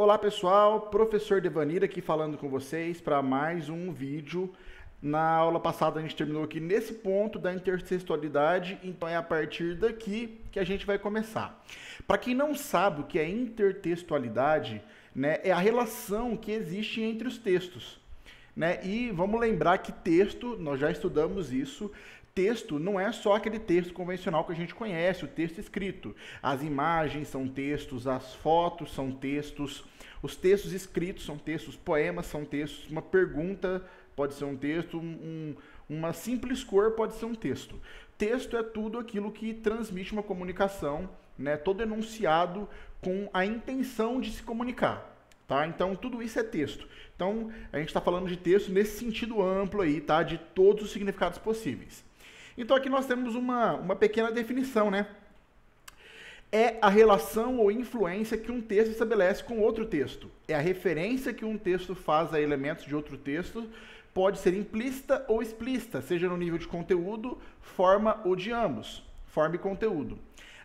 Olá pessoal, professor Devanir aqui falando com vocês para mais um vídeo. Na aula passada a gente terminou aqui nesse ponto da intertextualidade, então é a partir daqui que a gente vai começar. Para quem não sabe o que é intertextualidade, né, é a relação que existe entre os textos. Né? E vamos lembrar que texto, nós já estudamos isso, texto não é só aquele texto convencional que a gente conhece, o texto escrito. As imagens são textos, as fotos são textos, os textos escritos são textos, poemas são textos, uma pergunta pode ser um texto, uma simples cor pode ser um texto. Texto é tudo aquilo que transmite uma comunicação, né? Todo enunciado com a intenção de se comunicar. Tá? Então, tudo isso é texto. Então, a gente está falando de texto nesse sentido amplo aí, tá? De todos os significados possíveis. Então, aqui nós temos uma pequena definição, né? É a relação ou influência que um texto estabelece com outro texto. É a referência que um texto faz a elementos de outro texto, pode ser implícita ou explícita, seja no nível de conteúdo, forma ou de ambos, forma e conteúdo.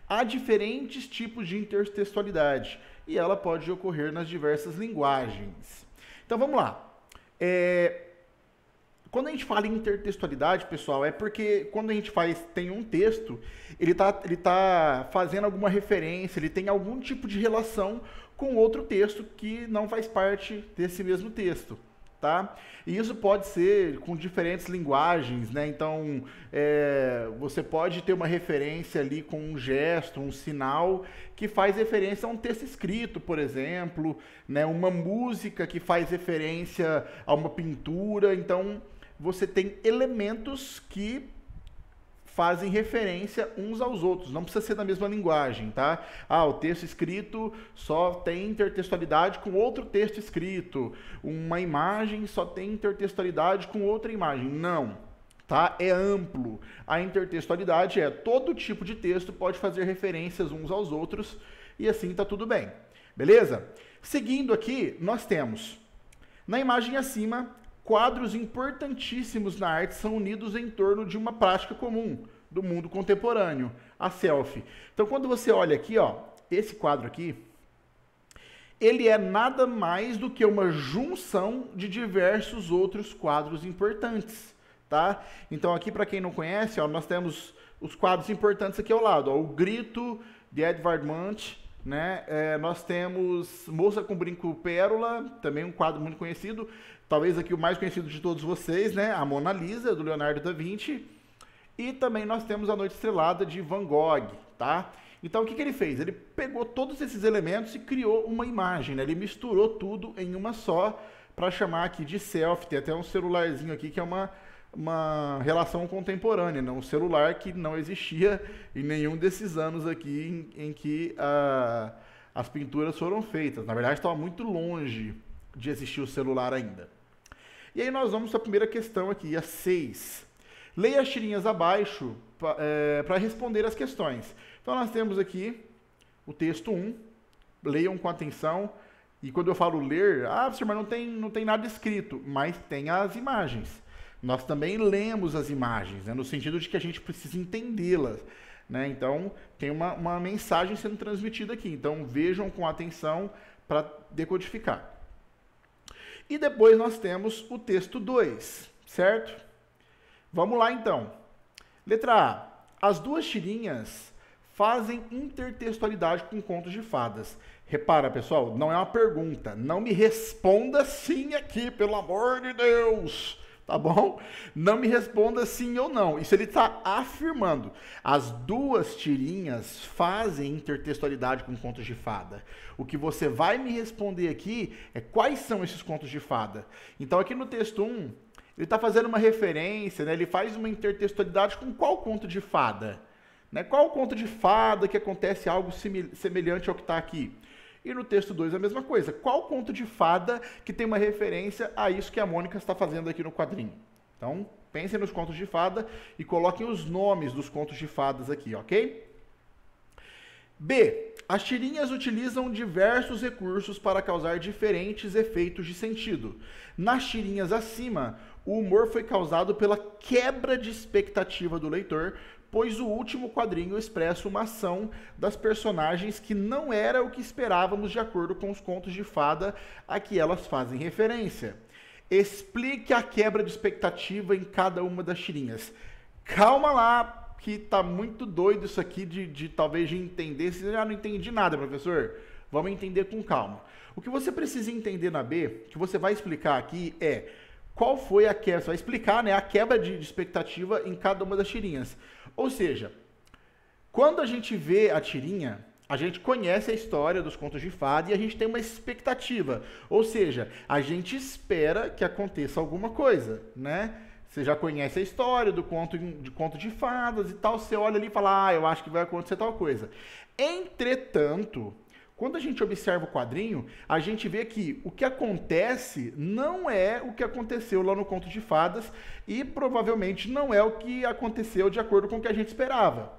Há diferentes tipos de intertextualidade e ela pode ocorrer nas diversas linguagens. Então vamos lá. Quando a gente fala em intertextualidade, pessoal, é porque quando a gente tem um texto, ele tá fazendo alguma referência, ele tem algum tipo de relação com outro texto que não faz parte desse mesmo texto. Tá? E isso pode ser com diferentes linguagens, né? Então, você pode ter uma referência ali com um gesto, um sinal que faz referência a um texto escrito, por exemplo, né? Uma música que faz referência a uma pintura. Então, você tem elementos que fazem referência uns aos outros, não precisa ser da mesma linguagem, tá? O texto escrito só tem intertextualidade com outro texto escrito, uma imagem só tem intertextualidade com outra imagem, não, tá? É amplo. A intertextualidade todo tipo de texto pode fazer referências uns aos outros e assim tá tudo bem, beleza? Seguindo aqui, nós temos, na imagem acima, quadros importantíssimos na arte são unidos em torno de uma prática comum do mundo contemporâneo, a selfie. Então, quando você olha aqui, esse quadro aqui, ele é nada mais do que uma junção de diversos outros quadros importantes, tá? Então, aqui, para quem não conhece, nós temos os quadros importantes aqui ao lado. O Grito, de Edvard Munch, né? Nós temos Moça com Brinco Pérola, também um quadro muito conhecido, talvez aqui o mais conhecido de todos vocês, né? A Mona Lisa, do Leonardo da Vinci, e também nós temos A Noite Estrelada, de Van Gogh, tá? Então, o que ele fez? Ele pegou todos esses elementos e criou uma imagem, né? Ele misturou tudo em uma só, para chamar aqui de selfie. Tem até um celularzinho aqui que é uma relação contemporânea, né? Um celular que não existia em nenhum desses anos aqui em que as pinturas foram feitas. Na verdade, estava muito longe de existir o celular ainda. E aí nós vamos para a primeira questão aqui, a 6. Leia as tirinhas abaixo para responder as questões. Então nós temos aqui o texto 1, leiam com atenção. E quando eu falo ler, professor, mas não tem nada escrito, mas tem as imagens. Nós também lemos as imagens, né, no sentido de que a gente precisa entendê-las. Né? Então, tem uma mensagem sendo transmitida aqui. Então, vejam com atenção para decodificar. E depois nós temos o texto 2, certo? Vamos lá, então. Letra A. As duas tirinhas fazem intertextualidade com contos de fadas. Repara, pessoal, não é uma pergunta. Não me responda sim aqui, pelo amor de Deus. Tá bom? Não me responda sim ou não. Isso ele está afirmando. As duas tirinhas fazem intertextualidade com contos de fada. O que você vai me responder aqui é quais são esses contos de fada. Então, aqui no texto 1, ele está fazendo uma referência, né? Ele faz uma intertextualidade com qual conto de fada? Né? Qual conto de fada que acontece algo semelhante ao que está aqui? E no texto 2 a mesma coisa. Qual conto de fada que tem uma referência a isso que a Mônica está fazendo aqui no quadrinho? Então, pensem nos contos de fada e coloquem os nomes dos contos de fadas aqui, ok? B. As tirinhas utilizam diversos recursos para causar diferentes efeitos de sentido. Nas tirinhas acima, o humor foi causado pela quebra de expectativa do leitor pois o último quadrinho expressa uma ação das personagens que não era o que esperávamos de acordo com os contos de fada a que elas fazem referência. Explique a quebra de expectativa em cada uma das tirinhas. Calma lá, que tá muito doido isso aqui talvez de entender. Se já não entendi nada, professor, vamos entender com calma. O que você precisa entender na B, que você vai explicar aqui, é qual foi a quebra. Você vai explicar, né, a quebra de expectativa em cada uma das tirinhas. Ou seja, quando a gente vê a tirinha, a gente conhece a história dos contos de fada e a gente tem uma expectativa. Ou seja, a gente espera que aconteça alguma coisa, né? Você já conhece a história do conto de fadas e tal, você olha ali e fala, eu acho que vai acontecer tal coisa. Entretanto, quando a gente observa o quadrinho, a gente vê que o que acontece não é o que aconteceu lá no conto de fadas e provavelmente não é o que aconteceu de acordo com o que a gente esperava,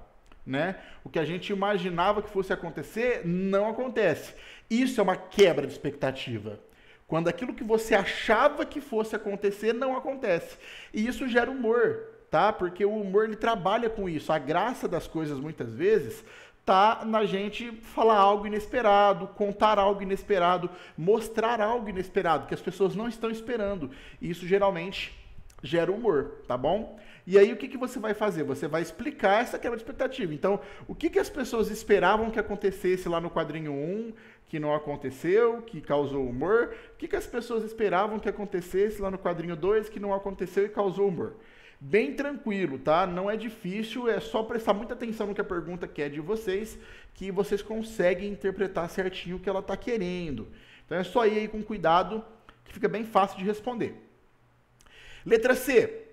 né? O que a gente imaginava que fosse acontecer não acontece. Isso é uma quebra de expectativa. Quando aquilo que você achava que fosse acontecer não acontece. E isso gera humor, tá? Porque o humor ele trabalha com isso. A graça das coisas muitas vezes tá na gente falar algo inesperado, contar algo inesperado, mostrar algo inesperado que as pessoas não estão esperando. E isso geralmente gera humor, tá bom? E aí o que você vai fazer? Você vai explicar essa quebra de expectativa. Então, o que as pessoas esperavam que acontecesse lá no quadrinho 1, que não aconteceu, que causou humor? O que as pessoas esperavam que acontecesse lá no quadrinho 2, que não aconteceu e causou humor? Bem tranquilo, tá? Não é difícil, é só prestar muita atenção no que a pergunta quer de vocês, que vocês conseguem interpretar certinho o que ela está querendo. Então é só ir aí com cuidado, que fica bem fácil de responder. Letra C.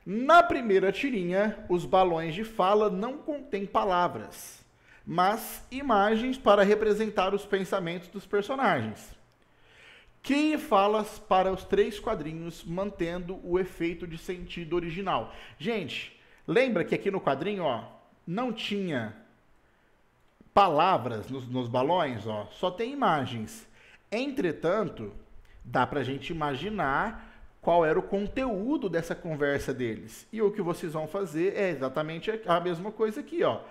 Na primeira tirinha, os balões de fala não contêm palavras, mas imagens para representar os pensamentos dos personagens. Crie falas para os 3 quadrinhos, mantendo o efeito de sentido original. Gente, lembra que aqui no quadrinho, ó, não tinha palavras nos balões, ó, só tem imagens. Entretanto, dá pra gente imaginar qual era o conteúdo dessa conversa deles. E o que vocês vão fazer é exatamente a mesma coisa aqui, ó.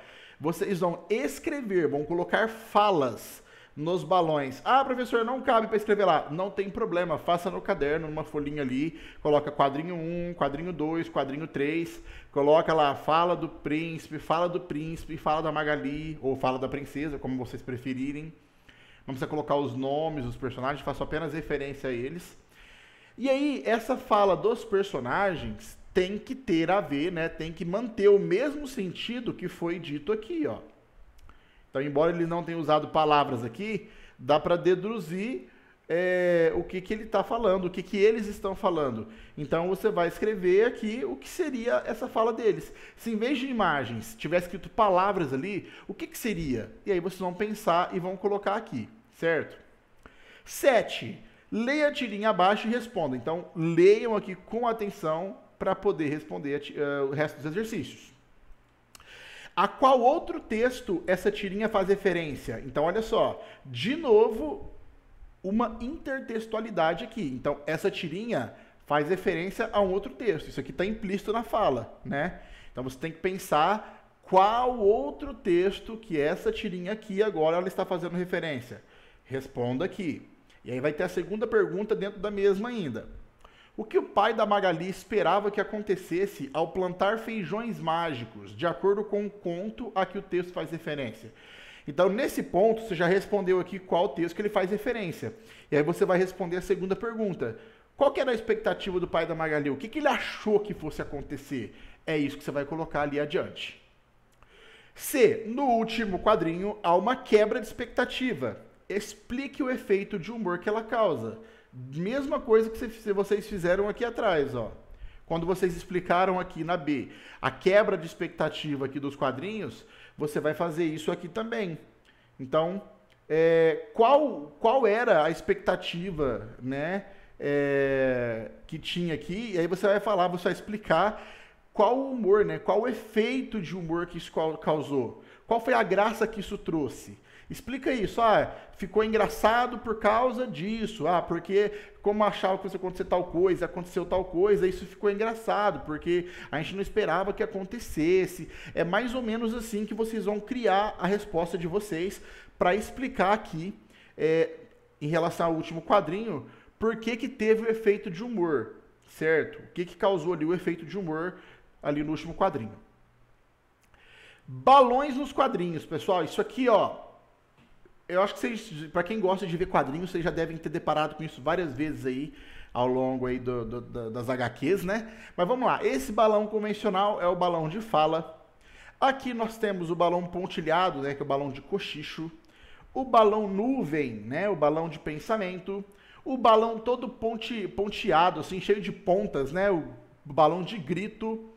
Vocês vão escrever, vão colocar falas nos balões. Ah, professor, não cabe para escrever lá. Não tem problema, faça no caderno, numa folhinha ali, coloca quadrinho 1, quadrinho 2, quadrinho 3, coloca lá fala do príncipe, fala da Magali, ou fala da princesa, como vocês preferirem. Não precisa colocar os nomes dos personagens, faço apenas referência a eles. E aí, essa fala dos personagens tem que ter a ver, né? Tem que manter o mesmo sentido que foi dito aqui, ó. Então, embora ele não tenha usado palavras aqui, dá para deduzir o que ele está falando, o que eles estão falando. Então, você vai escrever aqui o que seria essa fala deles. Se em vez de imagens tivesse escrito palavras ali, o que seria? E aí vocês vão pensar e vão colocar aqui, certo? 7. Leia a tirinha abaixo e responda. Então, leiam aqui com atenção para poder responder o resto dos exercícios. A qual outro texto essa tirinha faz referência? Então, olha só. De novo, uma intertextualidade aqui. Então, essa tirinha faz referência a um outro texto. Isso aqui está implícito na fala, né? Então, você tem que pensar qual outro texto que essa tirinha aqui agora ela está fazendo referência. Responda aqui. E aí vai ter a segunda pergunta dentro da mesma ainda. O que o pai da Magali esperava que acontecesse ao plantar feijões mágicos, de acordo com o conto a que o texto faz referência? Então, nesse ponto, você já respondeu aqui qual texto que ele faz referência. E aí você vai responder a segunda pergunta. Qual que era a expectativa do pai da Magali? O que ele achou que fosse acontecer? É isso que você vai colocar ali adiante. C. No último quadrinho, há uma quebra de expectativa. Explique o efeito de humor que ela causa. Mesma coisa que vocês fizeram aqui atrás, ó. Quando vocês explicaram aqui na B a quebra de expectativa aqui dos quadrinhos, você vai fazer isso aqui também. Então, qual era a expectativa, né, que tinha aqui? E aí você vai falar, você vai explicar qual o humor, né, qual o efeito de humor que isso causou. Qual foi a graça que isso trouxe? Explica isso. Ah, ficou engraçado por causa disso. Ah, porque como achava que fosse acontecer tal coisa, aconteceu tal coisa, isso ficou engraçado, porque a gente não esperava que acontecesse. É mais ou menos assim que vocês vão criar a resposta de vocês para explicar aqui, em relação ao último quadrinho, por que que teve o efeito de humor, certo? O que que causou ali o efeito de humor ali no último quadrinho. Balões nos quadrinhos, pessoal. Isso aqui, ó, eu acho que vocês, para quem gosta de ver quadrinhos, vocês já devem ter deparado com isso várias vezes aí ao longo aí das HQs, né? Mas vamos lá. Esse balão convencional é o balão de fala. Aqui nós temos o balão pontilhado, né, que é o balão de cochicho. O balão nuvem, né, o balão de pensamento. O balão todo ponteado, assim, cheio de pontas, né, o balão de grito.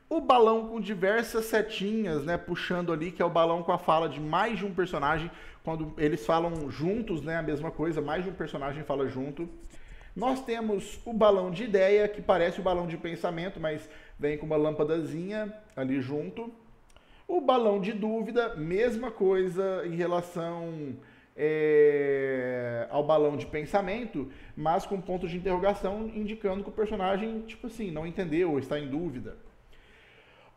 O balão com diversas setinhas, né, puxando ali, que é o balão com a fala de mais de um personagem, quando eles falam juntos, né, a mesma coisa, mais de um personagem fala junto. Nós temos o balão de ideia, que parece o balão de pensamento, mas vem com uma lâmpadazinha ali junto. O balão de dúvida, mesma coisa em relação ao balão de pensamento, mas com ponto de interrogação, indicando que o personagem, tipo assim, não entendeu ou está em dúvida.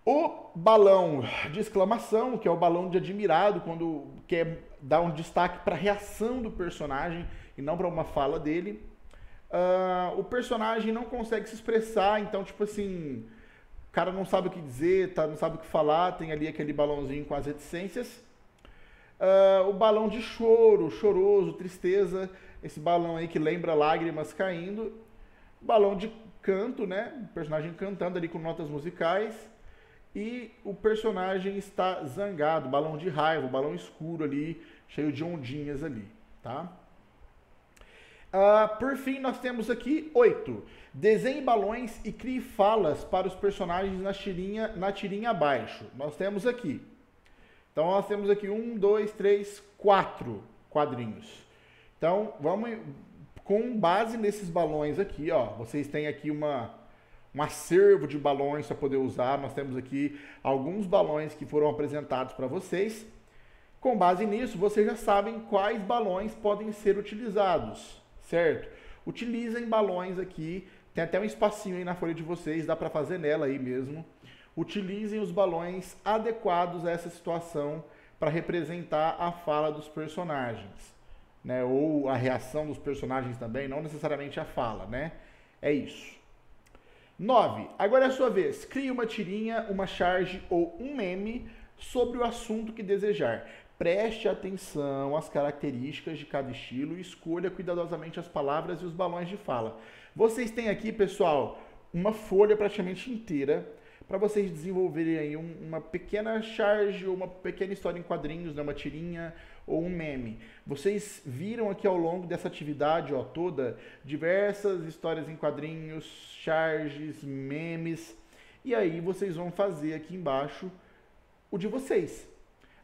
O balão de exclamação, que é o balão de admirado, quando quer dar um destaque para a reação do personagem e não para uma fala dele. O personagem não consegue se expressar, então, tipo assim, o cara não sabe o que dizer, não sabe o que falar, tem ali aquele balãozinho com as reticências. O balão de choro, choroso, tristeza, esse balão aí que lembra lágrimas caindo. O balão de canto, né, o personagem cantando ali com notas musicais. E o personagem está zangado, balão de raiva, balão escuro ali, cheio de ondinhas ali, tá? Por fim, nós temos aqui 8. Desenhe balões e crie falas para os personagens na tirinha abaixo. Nós temos aqui. Então, nós temos aqui 1, 2, 3, 4 quadrinhos. Então, vamos com base nesses balões aqui, ó. Vocês têm aqui um acervo de balões para poder usar. Nós temos aqui alguns balões que foram apresentados para vocês. Com base nisso, vocês já sabem quais balões podem ser utilizados, certo? Utilizem balões aqui, tem até um espacinho aí na folha de vocês, dá para fazer nela aí mesmo. Utilizem os balões adequados a essa situação para representar a fala dos personagens, né? Ou a reação dos personagens também, não necessariamente a fala, né? É isso. 9. Agora é a sua vez. Crie uma tirinha, uma charge ou um meme sobre o assunto que desejar. Preste atenção às características de cada estilo e escolha cuidadosamente as palavras e os balões de fala. Vocês têm aqui, pessoal, uma folha praticamente inteira para vocês desenvolverem aí uma pequena charge ou uma pequena história em quadrinhos, né, uma tirinha ou um meme. Vocês viram aqui ao longo dessa atividade, ó, toda, diversas histórias em quadrinhos, charges, memes, e aí vocês vão fazer aqui embaixo o de vocês.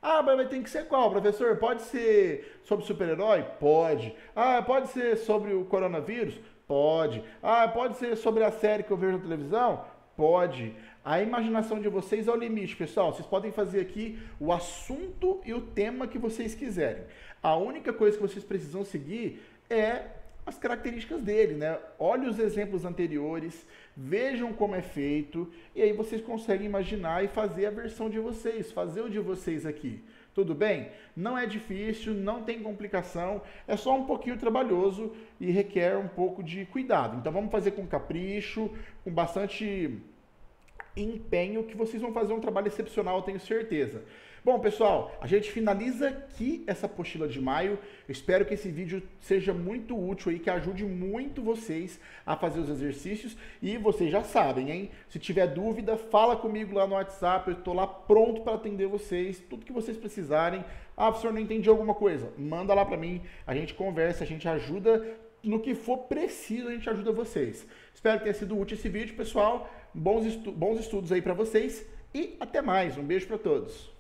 Ah, mas tem que ser qual, professor? Pode ser sobre super-herói? Pode. Ah, pode ser sobre o coronavírus? Pode. Ah, pode ser sobre a série que eu vejo na televisão? Pode. A imaginação de vocês é o limite, pessoal. Vocês podem fazer aqui o assunto e o tema que vocês quiserem. A única coisa que vocês precisam seguir é as características dele, né? Olhem os exemplos anteriores, vejam como é feito, e aí vocês conseguem imaginar e fazer a versão de vocês, fazer o de vocês aqui. Tudo bem? Não é difícil, não tem complicação, é só um pouquinho trabalhoso e requer um pouco de cuidado. Então vamos fazer com capricho, com bastante empenho, que vocês vão fazer um trabalho excepcional, eu tenho certeza. Bom, pessoal, a gente finaliza aqui essa apostila de maio. Eu espero que esse vídeo seja muito útil aí, que ajude muito vocês a fazer os exercícios. E vocês já sabem, hein? Se tiver dúvida, fala comigo lá no WhatsApp, eu estou lá pronto para atender vocês, tudo que vocês precisarem. Ah, professor, não entendi alguma coisa? Manda lá para mim, a gente conversa, a gente ajuda. No que for preciso, a gente ajuda vocês. Espero que tenha sido útil esse vídeo, pessoal. Bons estudos aí para vocês e até mais. Um beijo para todos.